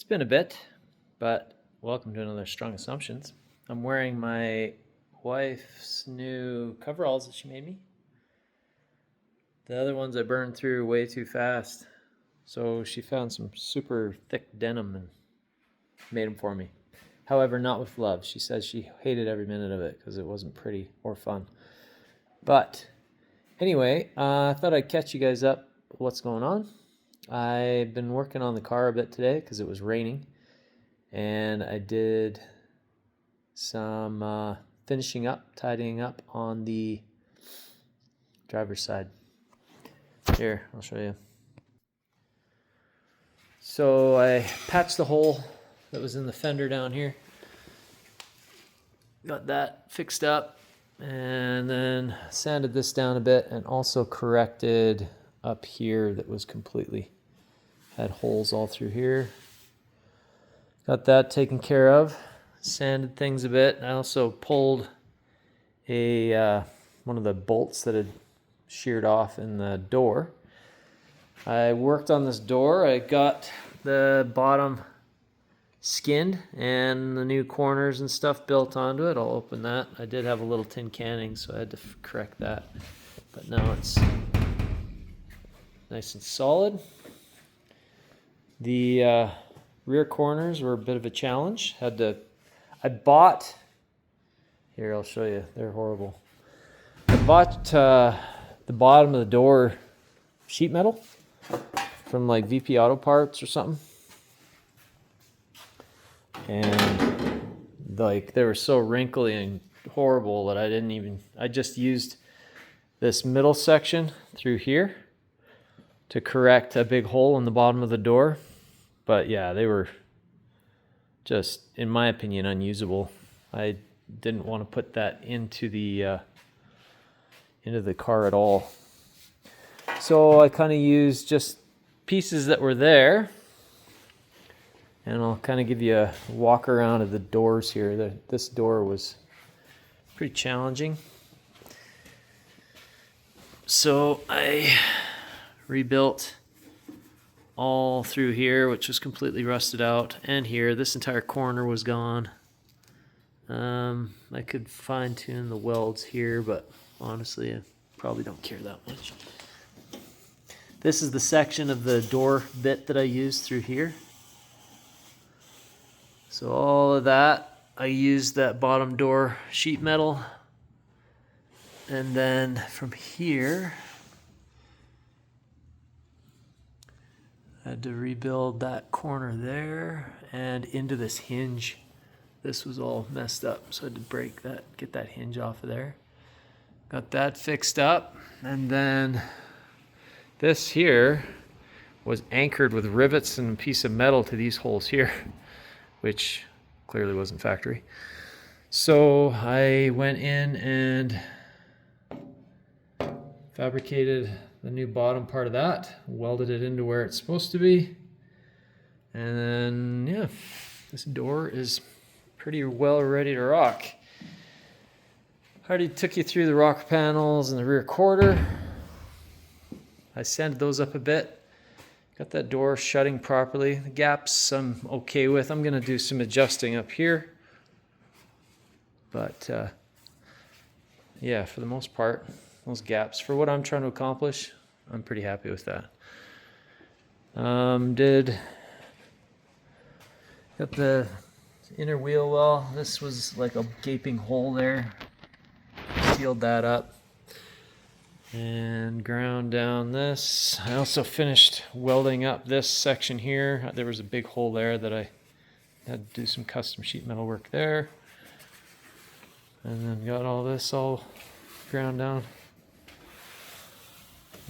been a bit, but welcome to another Strong Assumptions. I'm wearing my wife's new coveralls that she made me. The other ones I burned through way too fast, so she found some super thick denim and made them for me. However, not with love. She says she hated every minute of it because it wasn't pretty or fun. But anyway, I thought I'd catch you guys up with what's going on. I've been working on the car a bit today because it was raining, and I did some finishing up, tidying up on the driver's side. Here, I'll show you. So I patched the hole that was in the fender down here, got that fixed up, and then sanded this down a bit and also corrected up here that was completely had holes all through here. Got that taken care of, sanded things a bit. I also pulled a one of the bolts that had sheared off in the door. I worked on this door. I got the bottom skinned and the new corners and stuff built onto it. I'll open that. I did have a little tin canning, so I had to correct that. But now it's nice and solid. The rear corners were a bit of a challenge. I bought, here I'll show you, they're horrible. I bought the bottom of the door sheet metal from like VP Auto Parts or something. And like they were so wrinkly and horrible that I just used this middle section through here to correct a big hole in the bottom of the door. But yeah, they were just, in my opinion, unusable. I didn't want to put that into the car at all. So I kind of used just pieces that were there. And I'll kind of give you a walk around of the doors here. This door was pretty challenging. So I rebuilt all through here, which was completely rusted out, and here. This entire corner was gone. I could fine tune the welds here, but honestly, I probably don't care that much. This is the section of the door bit that I used through here. So all of that, I used that bottom door sheet metal. And then from here, I had to rebuild that corner there and into this hinge. This was all messed up, so I had to break that, get that hinge off of there. Got that fixed up, and then this here was anchored with rivets and a piece of metal to these holes here, which clearly wasn't factory. So I went in and fabricated the new bottom part of that, welded it into where it's supposed to be, and then yeah, this door is pretty well ready to rock. Already took you through the rocker panels and the rear quarter. I sanded those up a bit, got that door shutting properly. The gaps I'm okay with. I'm gonna do some adjusting up here, but yeah, for the most part, those gaps, for what I'm trying to accomplish, I'm pretty happy with that. Got the inner wheel well. This was like a gaping hole there. Sealed that up and ground down this. I also finished welding up this section here. There was a big hole there that I had to do some custom sheet metal work there. And then got all this all ground down.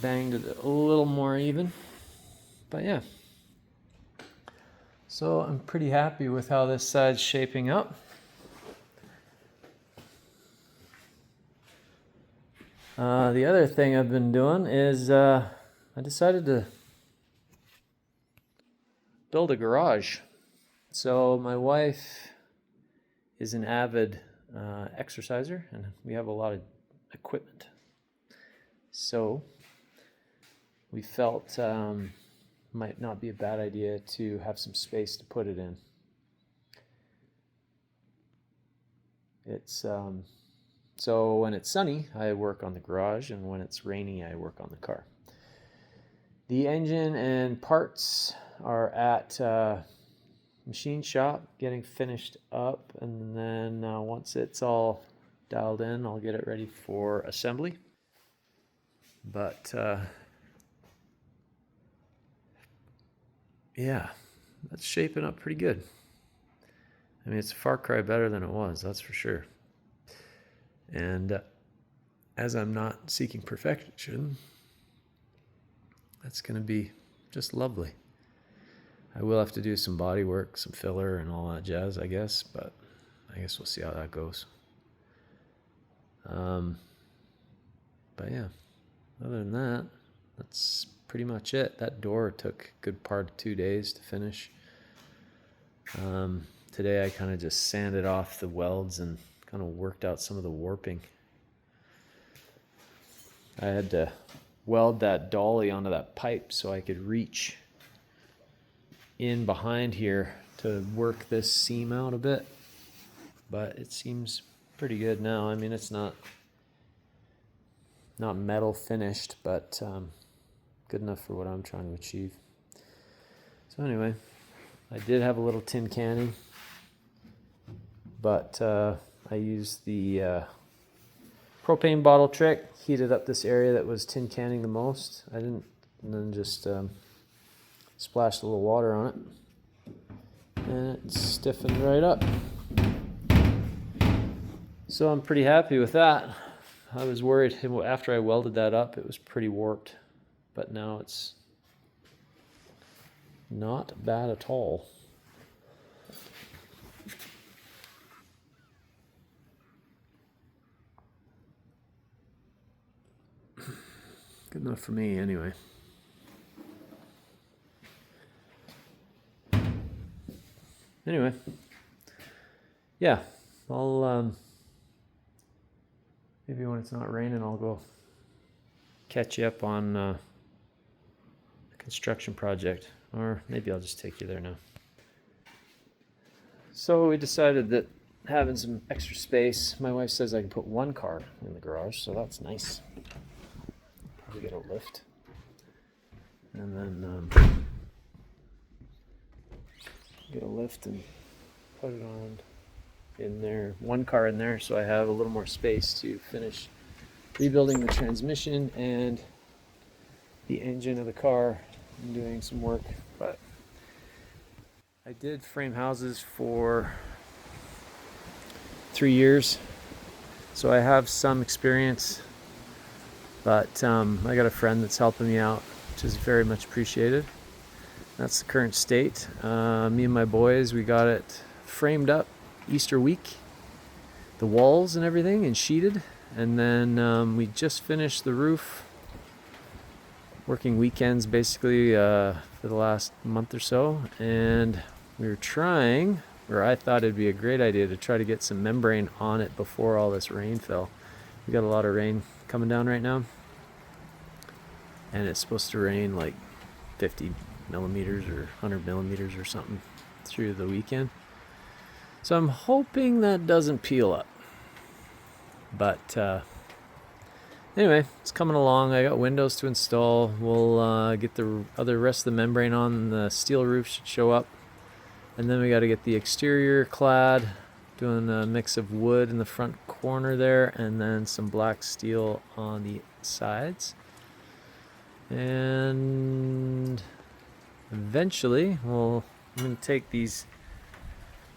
Banged it a little more even, but yeah. So I'm pretty happy with how this side's shaping up. The other thing I've been doing is I decided to build a garage. So my wife is an avid exerciser, and we have a lot of equipment. So we felt might not be a bad idea to have some space to put it in. It's so when it's sunny, I work on the garage, and when it's rainy, I work on the car. The engine and parts are at machine shop getting finished up, and then once it's all dialed in, I'll get it ready for assembly. But yeah, that's shaping up pretty good. I mean, it's a far cry better than it was, that's for sure. And as I'm not seeking perfection, that's going to be just lovely. I will have to do some body work, some filler and all that jazz, I guess, but I guess we'll see how that goes. But yeah, other than that, that's pretty much it. That door took a good part of 2 days to finish. Today I kind of just sanded off the welds and kind of worked out some of the warping. I had to weld that dolly onto that pipe so I could reach in behind here to work this seam out a bit, but it seems pretty good now. I mean, it's not metal finished, but good enough for what I'm trying to achieve. So anyway, I did have a little tin canning, but I used the propane bottle trick, heated up this area that was tin canning the most. I didn't, and then just splashed a little water on it, and it stiffened right up. So I'm pretty happy with that. I was worried after I welded that up, it was pretty warped, but now it's not bad at all. Good enough for me anyway. Anyway, yeah, I'll maybe when it's not raining, I'll go catch you up on the construction project, or maybe I'll just take you there now. So we decided that having some extra space, my wife says I can put one car in the garage, so that's nice. Probably get a lift, and then get a lift and put it on in there, one car in there, so I have a little more space to finish rebuilding the transmission and the engine of the car and doing some work. But I did frame houses for 3 years, so I have some experience, but I got a friend that's helping me out, which is very much appreciated. That's the current state. Me and my boys, we got it framed up Easter week, the walls and everything, and sheeted, and then we just finished the roof, working weekends basically for the last month or so, and we were trying, or I thought it'd be a great idea to try to get some membrane on it before all this rain fell. We got a lot of rain coming down right now, and it's supposed to rain like 50 millimeters or 100 millimeters or something through the weekend. So I'm hoping that doesn't peel up. But anyway, it's coming along. I got windows to install. We'll get the rest of the membrane on, and the steel roof should show up. And then we got to get the exterior clad, doing a mix of wood in the front corner there, and then some black steel on the sides. And eventually, I'm going to take these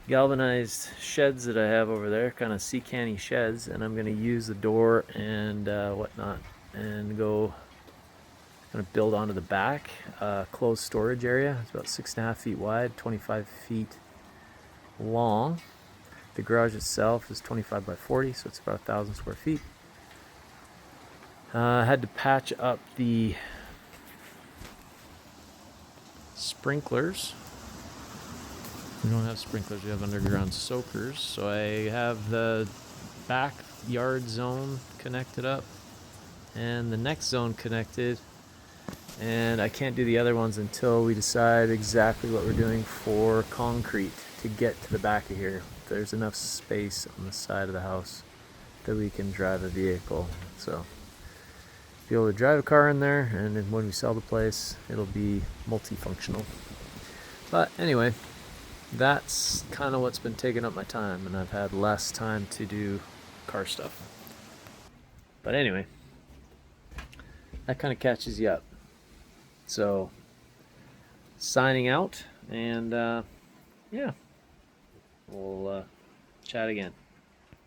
galvanized sheds that I have over there, kind of sea canny sheds, and I'm going to use the door and whatnot, and go kind of build onto the back closed storage area. It's about 6.5 feet wide, 25 feet long. The garage itself is 25 by 40, so it's about 1,000 square feet. I had to patch up the sprinklers. We don't have sprinklers, we have underground soakers. So I have the backyard zone connected up and the next zone connected, and I can't do the other ones until we decide exactly what we're doing for concrete to get to the back of here. There's enough space on the side of the house that we can drive a vehicle, so be able to drive a car in there, and then when we sell the place it'll be multifunctional. But anyway, that's kind of what's been taking up my time, and I've had less time to do car stuff. But anyway, that kind of catches you up. So, signing out, and yeah, we'll chat again.